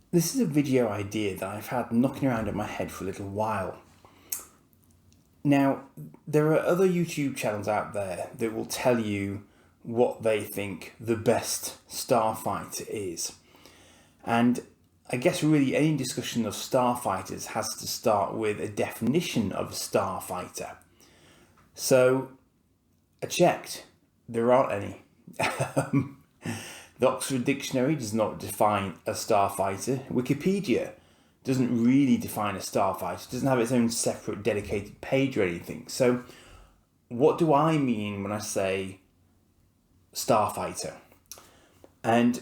This is a video idea that I've had knocking around in my head for a little while. Now, there are other YouTube channels out there that will tell you what they think the best Starfighter is. And I guess really any discussion of Starfighters has to start with a definition of a Starfighter. So I checked, there aren't any. The Oxford Dictionary does not define a starfighter. Wikipedia doesn't really define a starfighter. It doesn't have its own separate dedicated page or anything. So what do I mean when I say starfighter? And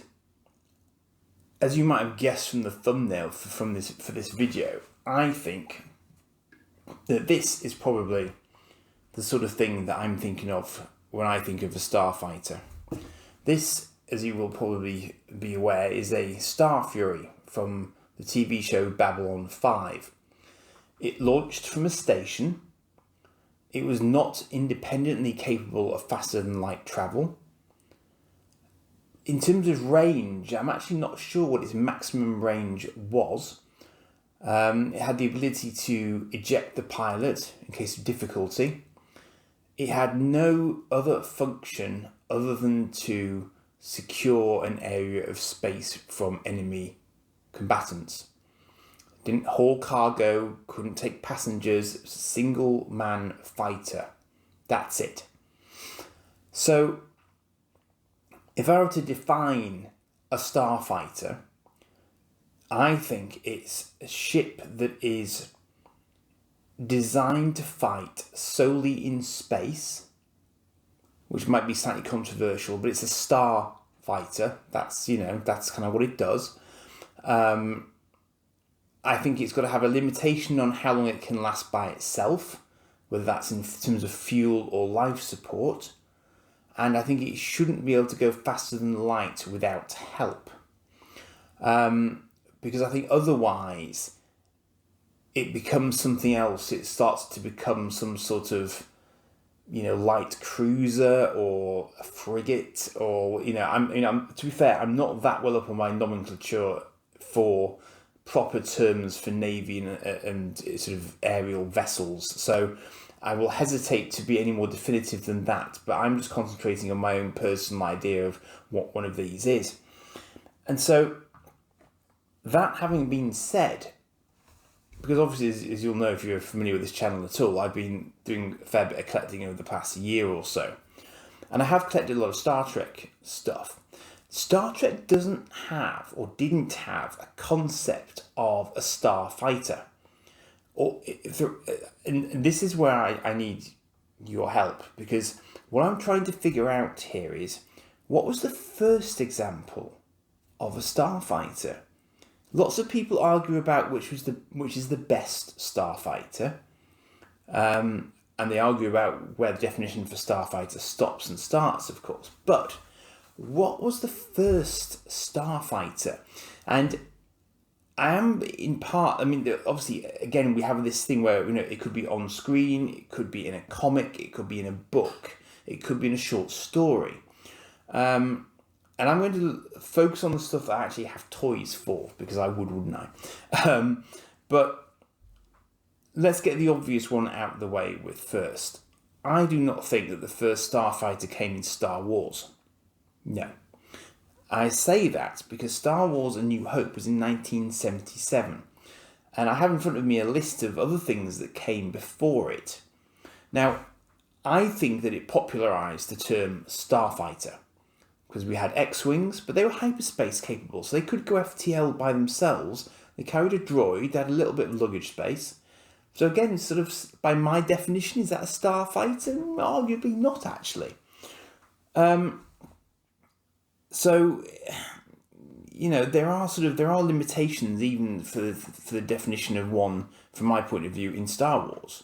as you might have guessed from the thumbnail for this video, I think that this is probably the sort of thing that I'm thinking of when I think of a starfighter. This, as you will probably be aware, is a Star Fury from the TV show Babylon 5. It launched from a station. It was not independently capable of faster than light travel. In terms of range, I'm actually not sure what its maximum range was. It had the ability to eject the pilot in case of difficulty. It had no other function other than to secure an area of space from enemy combatants. It didn't haul cargo, couldn't take passengers, it was a single man fighter. That's it. So, if I were to define a starfighter, I think it's a ship that is designed to fight solely in space, which might be slightly controversial, but it's a star fighter. That's kind of what it does. I think it's got to have a limitation on how long it can last by itself, whether that's in terms of fuel or life support. And I think it shouldn't be able to go faster than light without help. Because I think otherwise it becomes something else. It starts to become some sort of, light cruiser or a frigate, or to be fair, I'm not that well up on my nomenclature for proper terms for navy and sort of aerial vessels. So I will hesitate to be any more definitive than that. But I'm just concentrating on my own personal idea of what one of these is. And so that having been said, because obviously, as you'll know if you're familiar with this channel at all, I've been doing a fair bit of collecting over the past year or so. And I have collected a lot of Star Trek stuff. Star Trek doesn't have, or didn't have, a concept of a starfighter. And this is where I need your help, because what I'm trying to figure out here is, what was the first example of a starfighter? Lots of people argue about which is the best starfighter, and they argue about where the definition for starfighter stops and starts, of course. But what was the first starfighter? And I am in part. Obviously, again, we have this thing where it could be on screen, it could be in a comic, it could be in a book, it could be in a short story. And I'm going to focus on the stuff that I actually have toys for, because I wouldn't I? But let's get the obvious one out of the way with first. I do not think that the first starfighter came in Star Wars. No. I say that because Star Wars A New Hope was in 1977. And I have in front of me a list of other things that came before it. Now, I think that it popularised the term starfighter, because we had X-Wings, but they were hyperspace capable, so they could go FTL by themselves. They carried a droid, they had a little bit of luggage space. So again, sort of by my definition, is that a starfighter? Arguably not, actually. So, there are limitations even for the definition of one, from my point of view, in Star Wars.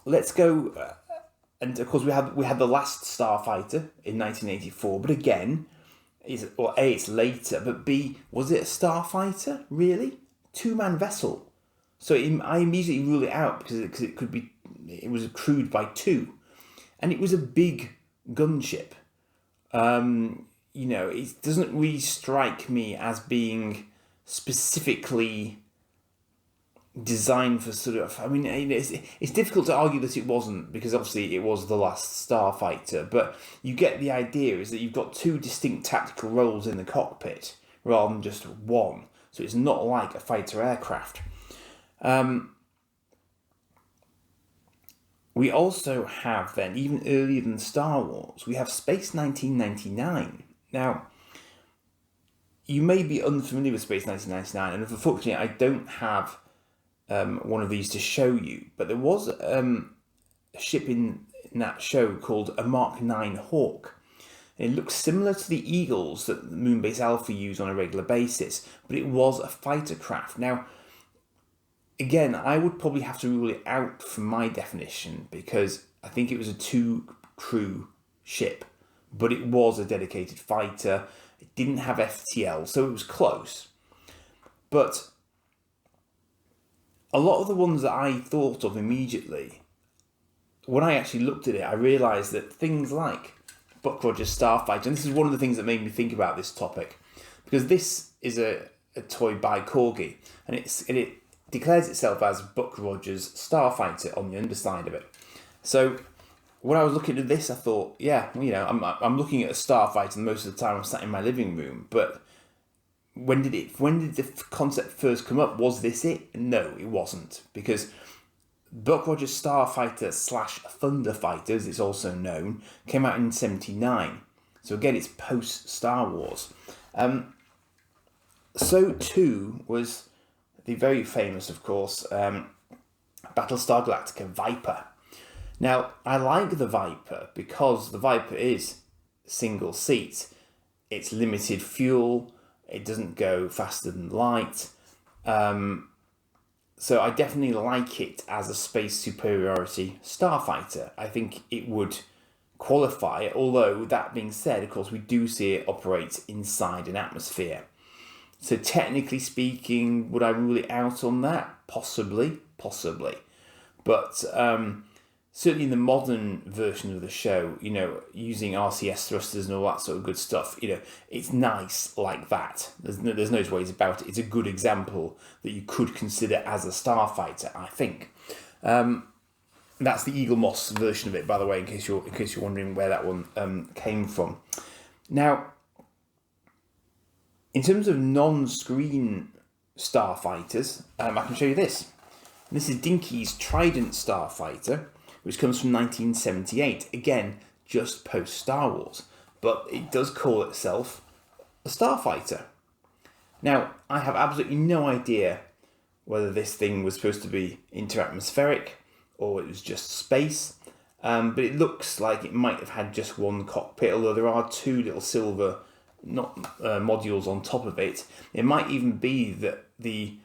Let's go. And of course, we had the last Starfighter in 1984, but again, it's later, but B, was it a Starfighter, really? Two-man vessel. So I immediately rule it out because it was crewed by two. And it was a big gunship. it doesn't really strike me as being specifically designed for sort of. I mean, it's difficult to argue that it wasn't, because obviously it was the last Starfighter, but you get the idea is that you've got two distinct tactical roles in the cockpit rather than just one. So it's not like a fighter aircraft. We also have then, even earlier than Star Wars, we have Space 1999. Now, you may be unfamiliar with Space 1999, and unfortunately I don't have one of these to show you, but there was a ship in that show called a Mark 9 Hawk. It looks similar to the Eagles that Moonbase Alpha use on a regular basis, but it was a fighter craft. Now, again, I would probably have to rule it out from my definition, because I think it was a 2-crew ship, but it was a dedicated fighter. It didn't have FTL, so it was close. But a lot of the ones that I thought of immediately, when I actually looked at it, I realised that things like Buck Rogers Starfighter, and this is one of the things that made me think about this topic, because this is a toy by Corgi, and it declares itself as Buck Rogers Starfighter on the underside of it. So when I was looking at this, I thought, I'm looking at a Starfighter, and most of the time I'm sat in my living room, but when did the concept first come up? Was this it? No, it wasn't, because Buck Rogers Starfighter / Thunder Fighter, as it's also known, came out in 1979. So again, it's post Star Wars. So too was the very famous, of course, Battlestar Galactica Viper. Now, I like the Viper because the Viper is single seat. It's limited fuel. It doesn't go faster than light. So I definitely like it as a space superiority starfighter. I think it would qualify, although that being said, of course, we do see it operate inside an atmosphere. So technically speaking, would I rule it out on that? Possibly. But certainly in the modern version of the show, using RCS thrusters and all that sort of good stuff, it's nice like that. There's no ways about it. It's a good example that you could consider as a starfighter, I think. That's the Eagle Moss version of it, by the way, in case you're wondering where that one came from. Now, in terms of non-screen starfighters, I can show you this. This is Dinky's Trident Starfighter, which comes from 1978. Again, just post Star Wars, but it does call itself a starfighter. Now, I have absolutely no idea whether this thing was supposed to be interatmospheric or it was just space, but it looks like it might have had just one cockpit, although there are two little silver modules on top of it. It might even be that the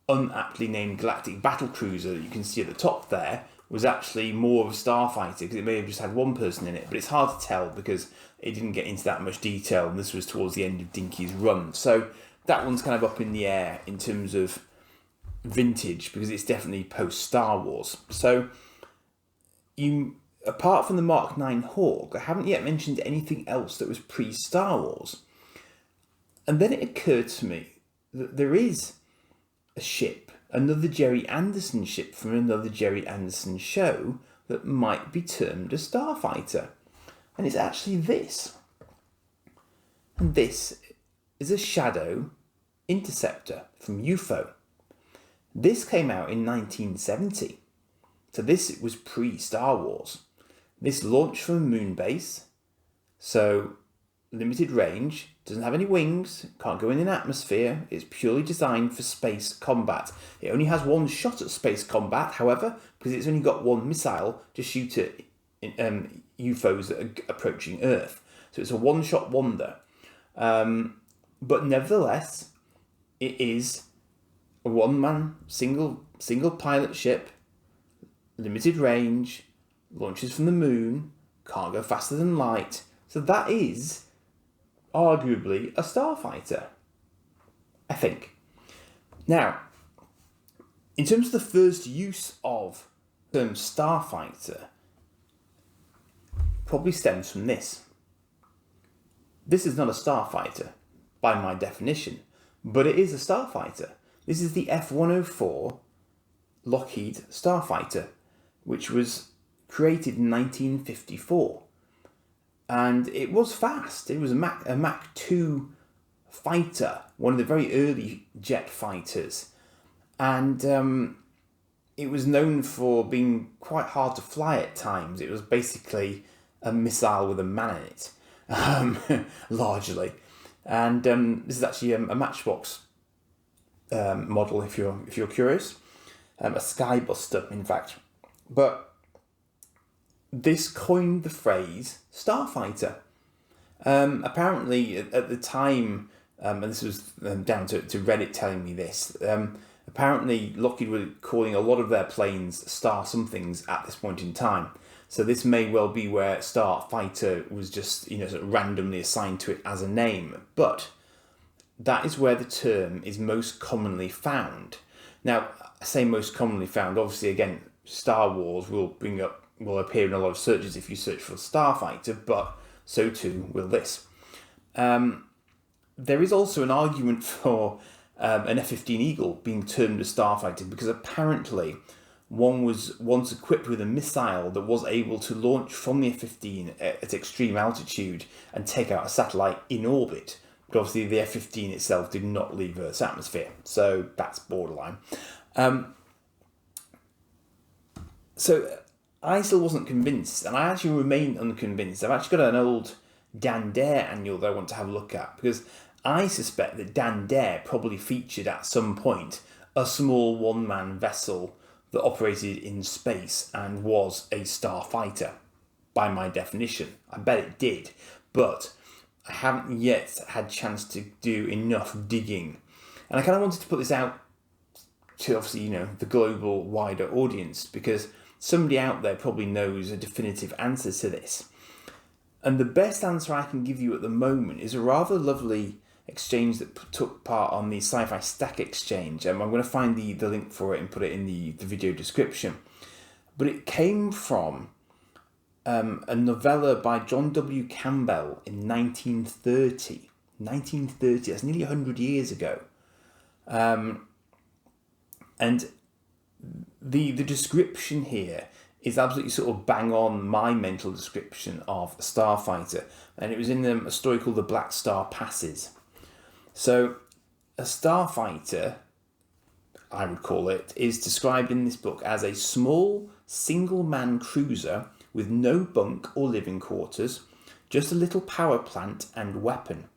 unaptly named Galactic Battlecruiser that you can see at the top there was actually more of a starfighter, because it may have just had one person in it, but it's hard to tell because it didn't get into that much detail, and this was towards the end of Dinky's run. So that one's kind of up in the air in terms of vintage, because it's definitely post Star Wars. So apart from the Mark 9 Hawk, I haven't yet mentioned anything else that was pre-Star Wars. And then it occurred to me that there is a ship, another Jerry Anderson ship from another Jerry Anderson show, that might be termed a starfighter. And it's actually this. And this is a Shadow Interceptor from UFO. This came out in 1970. So this was pre-Star Wars. This launched from a moon base, so limited range, doesn't have any wings, can't go in an atmosphere, it's purely designed for space combat. It only has one shot at space combat, however, because it's only got one missile to shoot at UFOs that are approaching Earth. So it's a one-shot wonder. But nevertheless, it is a one-man, single pilot ship, limited range, launches from the moon, can't go faster than light. So that is arguably a starfighter, I think. Now, in terms of the first use of the term starfighter, probably stems from this. This is not a starfighter, by my definition, but it is a starfighter. This is the F-104 Lockheed Starfighter, which was created in 1954. And it was fast. It was a Mach 2 fighter, one of the very early jet fighters. And it was known for being quite hard to fly at times. It was basically a missile with a man in it, largely. And this is actually a Matchbox model, if you're curious, a Skybuster, in fact. But this coined the phrase starfighter. Apparently, at the time, and this was down to Reddit telling me this. Apparently, Lockheed were calling a lot of their planes Star somethings at this point in time. So this may well be where Starfighter was just, sort of randomly assigned to it as a name. But that is where the term is most commonly found. Now, I say most commonly found. Obviously, again, Star Wars will appear in a lot of searches if you search for Starfighter, but so too will this. There is also an argument for an F-15 Eagle being termed a starfighter because apparently one was once equipped with a missile that was able to launch from the F-15 at extreme altitude and take out a satellite in orbit. But obviously the F-15 itself did not leave Earth's atmosphere, so that's borderline. So I still wasn't convinced, and I actually remain unconvinced. I've actually got an old Dan Dare annual that I want to have a look at, because I suspect that Dan Dare probably featured at some point a small one-man vessel that operated in space and was a starfighter, by my definition. I bet it did, but I haven't yet had a chance to do enough digging. And I kind of wanted to put this out to, obviously, the global wider audience, because somebody out there probably knows a definitive answer to this. And the best answer I can give you at the moment is a rather lovely exchange that took part on the Sci-Fi Stack Exchange. I'm going to find the link for it and put it in the video description. But it came from a novella by John W. Campbell in 1930. 1930, that's nearly 100 years ago. And the description here is absolutely sort of bang on my mental description of a starfighter. And it was in a story called The Black Star Passes. So a starfighter, I would call it, is described in this book as a small single-man cruiser with no bunk or living quarters, just a little power plant and weapon.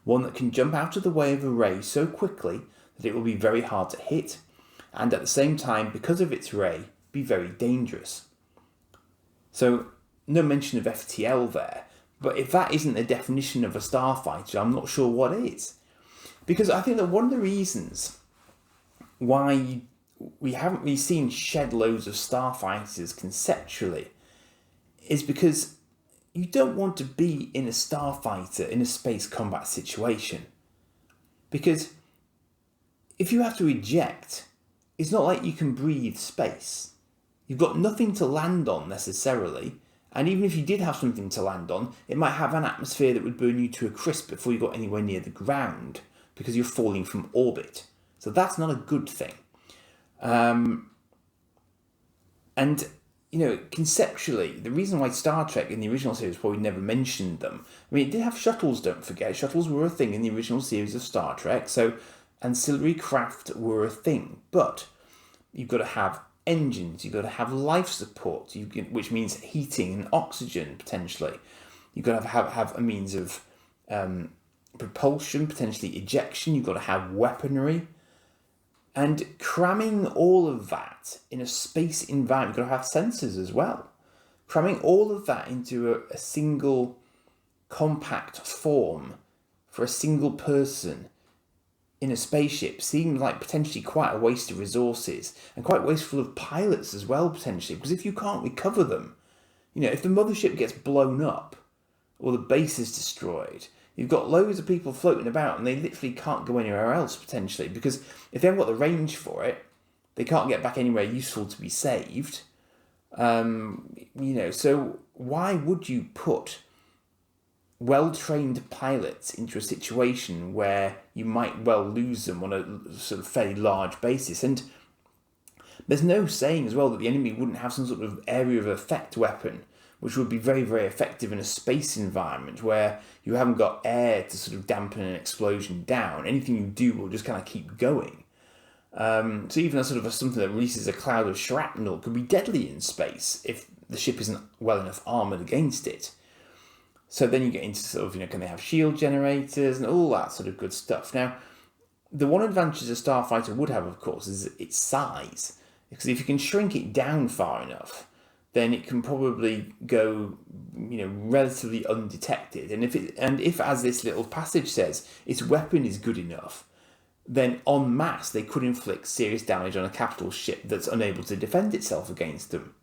One that can jump out of the way of a ray so quickly that it will be very hard to hit, and at the same time, because of its ray, be very dangerous. So, no mention of FTL there, but if that isn't the definition of a starfighter, I'm not sure what is. Because I think that one of the reasons why we haven't really seen shed loads of starfighters conceptually is because you don't want to be in a starfighter in a space combat situation. Because if you have to eject, it's not like you can breathe space. You've got nothing to land on necessarily, and even if you did have something to land on, it might have an atmosphere that would burn you to a crisp before you got anywhere near the ground, because you're falling from orbit. So that's not a good thing. And, conceptually, the reason why Star Trek in the original series probably never mentioned them, I mean, it did have shuttles, don't forget. Shuttles were a thing in the original series of Star Trek, so ancillary craft were a thing. But you've got to have engines, you've got to have life support, which means heating and oxygen, potentially. You've got to have a means of propulsion, potentially ejection. You've got to have weaponry. And cramming all of that in a space environment, you've got to have sensors as well. Cramming all of that into a single compact form for a single person in a spaceship seemed like potentially quite a waste of resources, and quite wasteful of pilots as well, potentially, because if you can't recover them, if the mothership gets blown up or the base is destroyed, you've got loads of people floating about and they literally can't go anywhere else, potentially, because if they haven't got the range for it, they can't get back anywhere useful to be saved. So why would you put well-trained pilots into a situation where you might well lose them on a sort of fairly large basis. And there's no saying as well that the enemy wouldn't have some sort of area of effect weapon, which would be very, very effective in a space environment where you haven't got air to sort of dampen an explosion down. Anything you do will just kind of keep going. So even a sort of something that releases a cloud of shrapnel could be deadly in space if the ship isn't well enough armoured against it. So then you get into sort of, can they have shield generators and all that sort of good stuff. Now, the one advantage a Starfighter would have, of course, is its size. Because if you can shrink it down far enough, then it can probably go, relatively undetected. And if, as this little passage says, its weapon is good enough, then en masse they could inflict serious damage on a capital ship that's unable to defend itself against them.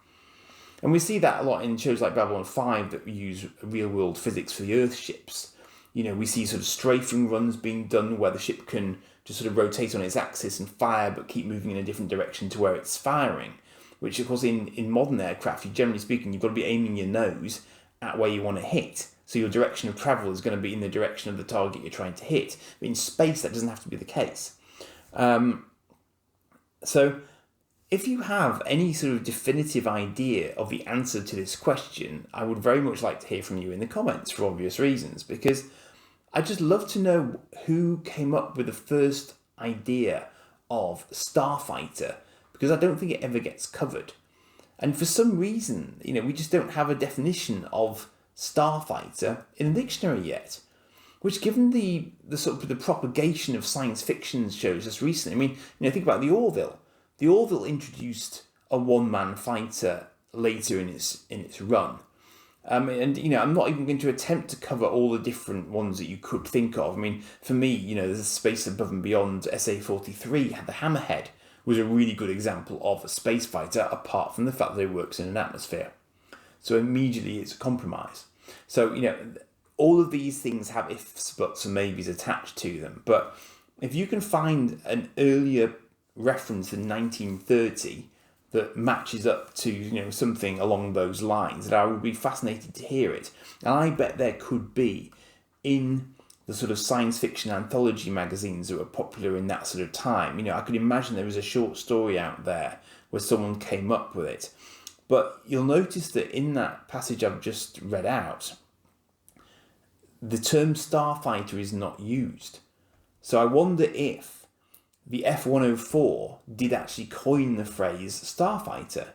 And we see that a lot in shows like Babylon 5 that use real-world physics for the Earth ships. We see sort of strafing runs being done where the ship can just sort of rotate on its axis and fire but keep moving in a different direction to where it's firing. Which, of course, in modern aircraft, generally speaking, you've got to be aiming your nose at where you want to hit. So your direction of travel is going to be in the direction of the target you're trying to hit. But in space, that doesn't have to be the case. So if you have any sort of definitive idea of the answer to this question, I would very much like to hear from you in the comments for obvious reasons, because I'd just love to know who came up with the first idea of Starfighter, because I don't think it ever gets covered. And for some reason, we just don't have a definition of Starfighter in the dictionary yet. Which, given the sort of the propagation of science fiction shows just recently, think about the Orville. The Orville introduced a one-man fighter later in its run. I'm not even going to attempt to cover all the different ones that you could think of. For me, there's Space Above and Beyond SA-43 had the Hammerhead, was a really good example of a space fighter, apart from the fact that it works in an atmosphere. So immediately it's a compromise. So, all of these things have ifs, buts, and maybes attached to them. But if you can find an earlier reference in 1930 that matches up to, something along those lines, that I would be fascinated to hear it. And I bet there could be in the sort of science fiction anthology magazines that were popular in that sort of time. I could imagine there was a short story out there where someone came up with it. But you'll notice that in that passage I've just read out, the term Starfighter is not used. So I wonder if the F-104 did actually coin the phrase Starfighter,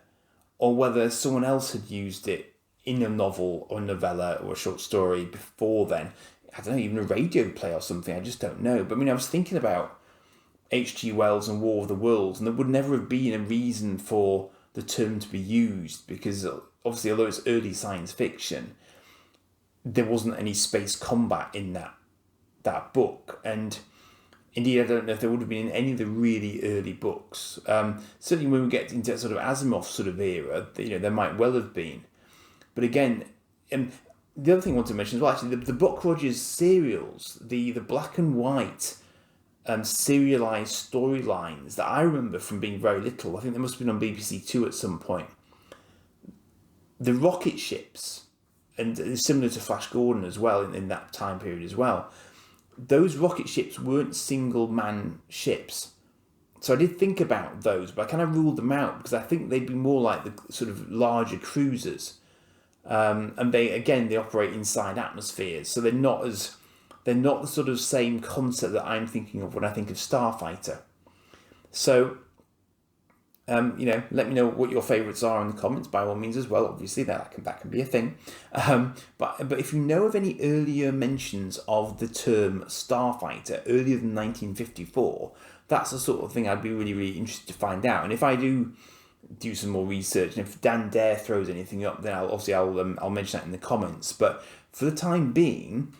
or whether someone else had used it in a novel or novella or a short story before then. I don't know, even a radio play or something, I just don't know. But I was thinking about H.G. Wells and War of the Worlds, and there would never have been a reason for the term to be used, because obviously, although it's early science fiction, there wasn't any space combat in that book. And indeed, I don't know if there would have been in any of the really early books. Certainly when we get into sort of Asimov's sort of era, there might well have been. But again, the other thing I want to mention is, well, actually, the Buck Rogers serials, the black and white serialised storylines that I remember from being very little, I think they must have been on BBC Two at some point. The rocket ships, and it's similar to Flash Gordon as well in that time period as well, those rocket ships weren't single-man ships. So I did think about those, but I kind of ruled them out because I think they'd be more like the sort of larger cruisers. And they operate inside atmospheres, so they're not the sort of same concept that I'm thinking of when I think of Starfighter. So, let me know what your favourites are in the comments, by all means as well. Obviously, that can be a thing. But if you know of any earlier mentions of the term Starfighter earlier than 1954, that's the sort of thing I'd be really, really interested to find out. And if I do some more research, and if Dan Dare throws anything up, then I'll mention that in the comments. But for the time being,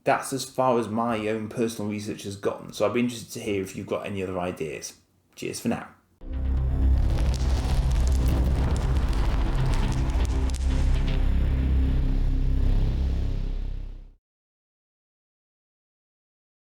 that's as far as my own personal research has gotten. So I'd be interested to hear if you've got any other ideas. Cheers for now.